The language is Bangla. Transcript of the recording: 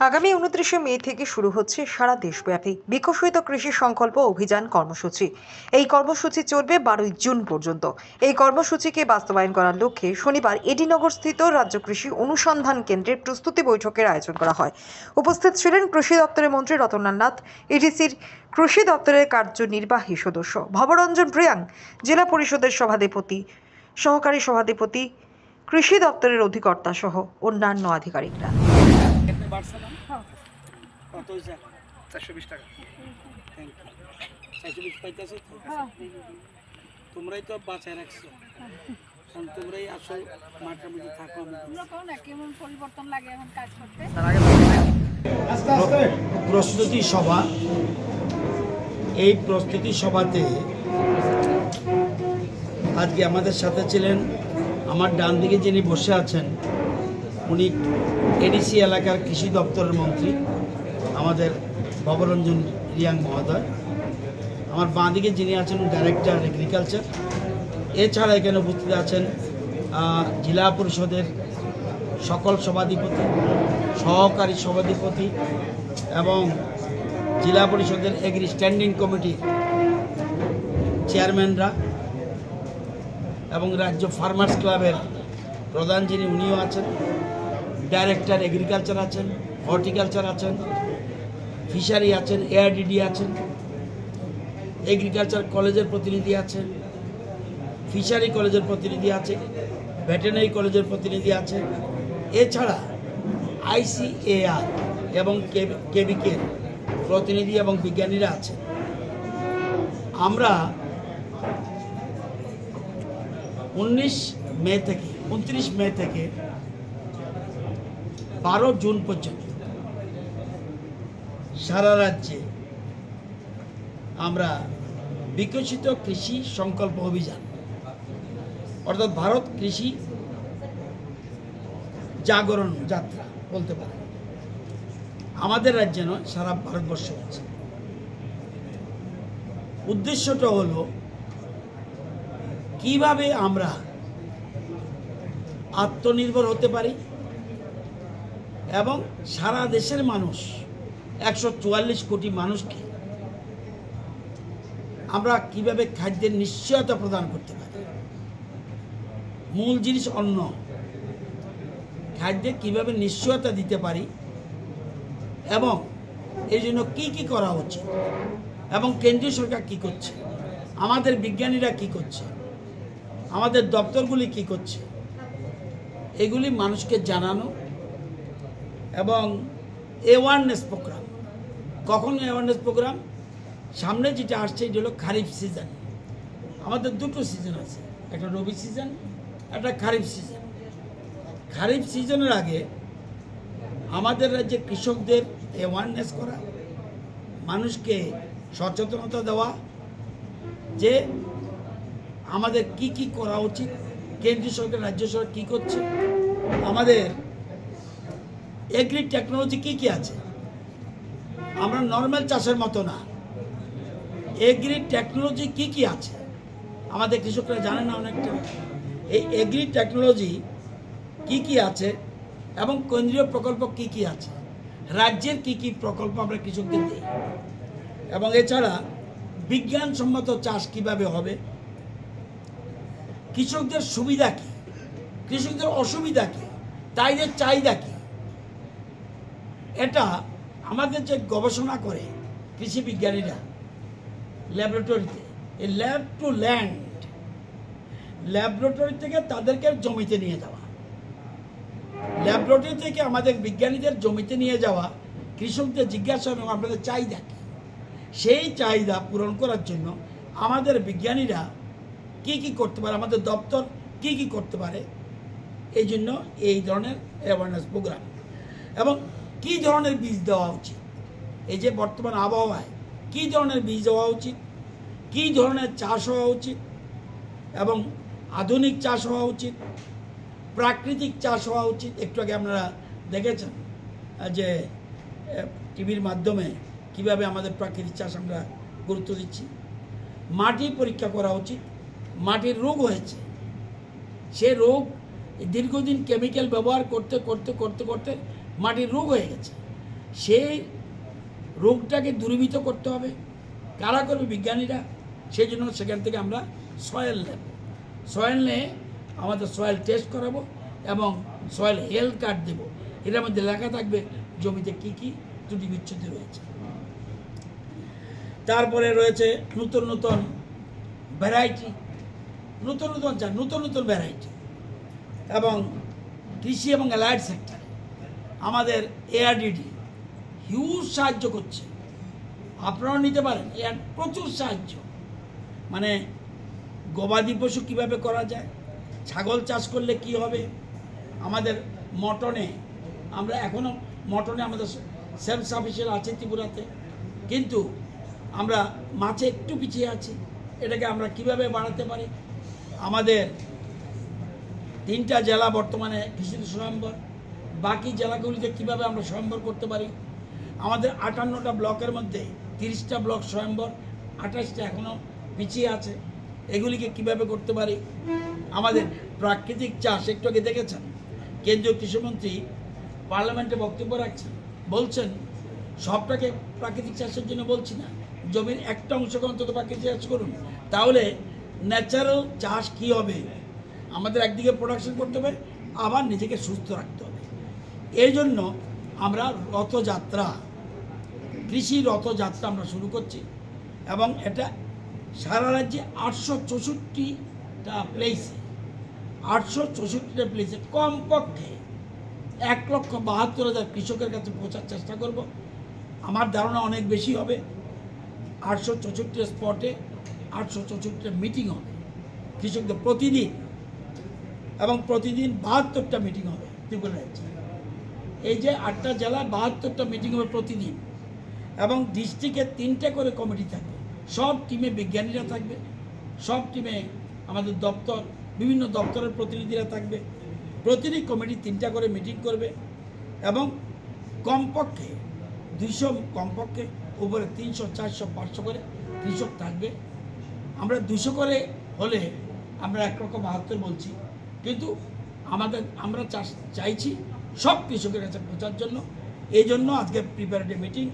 আগামী 29 মে থেকে শুরু হচ্ছে সারা দেশব্যাপী বিকশিত কৃষি সংকল্প অভিযান কর্মসূচি। এই কর্মসূচি চলবে 12 জুন পর্যন্ত। এই কর্মসূচিকে বাস্তবায়ন করার লক্ষ্যে শনিবার এডিনগর স্থিত রাজ্য কৃষি অনুসন্ধান কেন্দ্রের প্রস্তুতি বৈঠকের আয়োজন করা হয়। উপস্থিত ছিলেন কৃষি দপ্তরের মন্ত্রী রতনলাল নাথ, এডিসির কৃষি দপ্তরের কার্যনির্বাহী সদস্য ভবরঞ্জন প্রিয়াং, জেলা পরিষদের সভাধিপতি, সহকারী সভাধিপতি, কৃষি দপ্তরের অধিকর্তা সহ অন্যান্য আধিকারিকরা। কত হয়েছে? 420 টাকা। Thank you. 420 পাইতেছে তো? তোমরাই তো বাঁচায় রাখছো, কারণ তোমরাই আসল মাঠের মধ্যে থাকো। কেমন পরিবর্তন লাগে এখন কাজ করতে? প্রস্তুতি সভা, এই প্রস্তুতি সভাতে আজকে আমাদের সাথে ছিলেন, আমার ডান দিকে যিনি বসে আছেন উনি এডিসি এলাকার কৃষি দপ্তরের মন্ত্রী আমাদের ভবরঞ্জন রিয়াং মহোদয়। আমার বাঁ দিকে যিনি আছেন ডাইরেক্টর এগ্রিকালচার। এছাড়া এখানে উপস্থিত আছেন জেলা পরিষদের সকল সভাধিপতি, সহকারী সভাধিপতি এবং জেলা পরিষদের এগ্রি স্ট্যান্ডিং কমিটির চেয়ারম্যানরা এবং রাজ্য ফার্মার্স ক্লাবের প্রধান যিনি উনিও আছেন, ডাইরেক্টর এগ্রিকালচার আছেন, হর্টিকালচার আছেন, ফিশারি আছেন, এআরডিডি আছেন, এগ্রিকালচার কলেজের প্রতিনিধি আছেন, ফিশারি কলেজের প্রতিনিধি আছে, ভেটেরিনারি কলেজের প্রতিনিধি আছে, এছাড়া আইসিএআর এবং কেবিকের প্রতিনিধি এবং বিজ্ঞানীরা আছে। আমরা 29 মে থেকে 12 জুন পর্যন্ত সারা রাজ্যে আমরা বিকশিত কৃষি সংকল্প অভিযান অর্থাৎ ভারত কৃষি জাগরণ যাত্রা বলতে পারে, আমাদের রাজ্যে নয় সারা ভারতবর্ষ আছে। উদ্দেশ্যটা হলো কিভাবে আমরা আত্মনির্ভর হতে পারি এবং সারা দেশের মানুষ 144 কোটি মানুষকে আমরা কিভাবে খাদ্যের নিশ্চয়তা প্রদান করতে পারি। মূল জিনিস অন্ন, খাদ্যে কিভাবে নিশ্চয়তা দিতে পারি এবং এই জন্য কী কী করা উচিত এবং কেন্দ্রীয় সরকার কী করছে, আমাদের বিজ্ঞানীরা কী করছে, আমাদের দপ্তরগুলি কী করছে, এগুলি মানুষকে জানানো এবং অ্যাওয়ারনেস প্রোগ্রাম। কখন অ্যাওয়ারনেস প্রোগ্রাম? সামনে যেটা আসছে এটা হলো খারিফ সিজন। আমাদের দুটো সিজন আছে, একটা রবি সিজন, একটা খারিফ সিজন। খারিফ সিজনের আগে আমাদের রাজ্যে কৃষকদের অ্যাওয়ারনেস করা, মানুষকে সচেতনতা দেওয়া যে আমাদের কি কি করা উচিত, কেন্দ্রীয় সরকার রাজ্য সরকার কী করছে, আমাদের এগ্রি টেকনোলজি কী কী আছে। আমরা নর্মাল চাষের মতো না, এগ্রি টেকনোলজি কী কী আছে আমাদের কৃষকরা জানে না অনেকটা। এই এগ্রি টেকনোলজি কী কী আছে এবং কেন্দ্রীয় প্রকল্প কী কী আছে, রাজ্যের কী কী প্রকল্প আমরা কৃষকদের দিই, এবং এছাড়া বিজ্ঞানসম্মত চাষ কিভাবে হবে, কৃষকদের সুবিধা কী, কৃষকদের অসুবিধা কী, তাইদের চাহিদা কী। এটা আমাদের যে গবেষণা করে কৃষি বিজ্ঞানীরা ল্যাবরেটরিতে, এই ল্যাব টু ল্যান্ড, ল্যাবরেটরি থেকে তাদেরকে জমিতে নিয়ে যাওয়া, ল্যাবরেটরি থেকে আমাদের বিজ্ঞানীদের জমিতে নিয়ে যাওয়া, কৃষকদের জিজ্ঞাসা এবং আপনাদের চাহিদা কী, সেই চাহিদা পূরণ করার জন্য আমাদের বিজ্ঞানীরা কি কি করতে পারে, আমাদের দপ্তর কি কি করতে পারে, এই জন্য এই ধরনের অ্যাওয়ারনেস প্রোগ্রাম। এবং কি ধরনের বীজ দেওয়া উচিত, এই যে বর্তমান আবহাওয়ায় কি ধরনের বীজ দেওয়া উচিত, কি ধরনের চাষ হওয়া উচিত, এবং আধুনিক চাষ হওয়া উচিত, প্রাকৃতিক চাষ হওয়া উচিত। একটু আগে আপনারা দেখেছেন যে টিভির মাধ্যমে কিভাবে আমাদের প্রাকৃতিক চাষ আমরা গুরুত্ব দিচ্ছি। মাটি পরীক্ষা করা উচিত, মাটির রোগ হয়েছে, সে রোগ দীর্ঘদিন কেমিক্যাল ব্যবহার করতে করতে করতে করতে মাটির রোগ হয়ে গেছে, সেই রোগটাকে দূরীভূত করতে হবে। কারা করবে? বিজ্ঞানীরা। সেই জন্য সেখান থেকে আমরা সয়েল নেব। সয়েল নিয়ে আমাদের সয়েল টেস্ট করাবো এবং সয়েল হেলথ কার্ড দেবো। এটার মধ্যে লেখা থাকবে জমিতে কী কী ত্রুটি বিচ্ছুতি রয়েছে। তারপরে রয়েছে নতুন নতুন ভ্যারাইটি, নতুন নতুন ভ্যারাইটি। এবং কৃষি এবং অ্যালাইড সেক্টরে আমাদের এআরডিডি হিউজ সাহায্য করছে। আপনারাও নিতে পারেন, এর প্রচুর সাহায্য। মানে গবাদি পশু কীভাবে করা যায়, ছাগল চাষ করলে কি হবে, আমাদের মটনে, আমরা এখনও মটনে আমাদের সেলফ সাফিসিয়েন্ট আছে ত্রিপুরাতে, কিন্তু আমরা মাছে একটু পিছিয়ে আছি। এটাকে আমরা কিভাবে বাড়াতে পারি? আমাদের 3টা জেলা বর্তমানে কৃষিতে স্বয়ম্বর, বাকি জেলাগুলিতে কিভাবে আমরা স্বয়ম্বর করতে পারি? আমাদের 58টা ব্লকের মধ্যে 30টা ব্লক স্বয়ম্বর, 28টা এখনও পিছিয়ে আছে। এগুলিকে কিভাবে করতে পারি? আমাদের প্রাকৃতিক চাষ, একটু আগে দেখেছেন কেন্দ্রীয় কৃষিমন্ত্রী পার্লামেন্টে বক্তব্য রাখছেন, বলছেন সবটাকে প্রাকৃতিক চাষের জন্য বলছি না, জমির একটা অংশকে অন্তত প্রাকৃতিক চাষ করুন। তাহলে ন্যাচারাল চাষ কি হবে? আমাদের একদিকে প্রোডাকশন করতে হবে, আবার নিজেকে সুস্থ রাখতে হবে। এই জন্য আমরা রথযাত্রা, কৃষি রথযাত্রা আমরা শুরু করছি এবং এটা সারা রাজ্যে 864টা প্লেসে, 864টা প্লেসে কমপক্ষে 1,72,000 কৃষকের কাছে পৌঁছার চেষ্টা করব। আমার ধারণা অনেক বেশি হবে। 864 স্পটে 864টা মিটিং হবে কৃষকদের প্রতিদিন, এবং প্রতিদিন 72টা মিটিং হবে ত্রিপুরা রাজ্যে। এই যে 8টা জেলায় 72টা মিটিং হবে প্রতিদিন, এবং ডিস্ট্রিক্টে 3টে করে কমিটি থাকবে। সব টিমে বিজ্ঞানীরা থাকবে, সব টিমে আমাদের দপ্তর, বিভিন্ন দপ্তরের প্রতিনিধিরা থাকবে। প্রতিটি কমিটি 3টা করে মিটিং করবে এবং কমপক্ষে 200, কমপক্ষে উপরে 300, 400, 500 করে কৃষক থাকবে। আমরা 200 করে হলে আমরা 1,72,000 বলছি, কিন্তু আমরা চাইছি সব কৃষকের কাছে পৌঁছার জন্য। এই জন্য আজকে প্রিপারেটরি মিটিং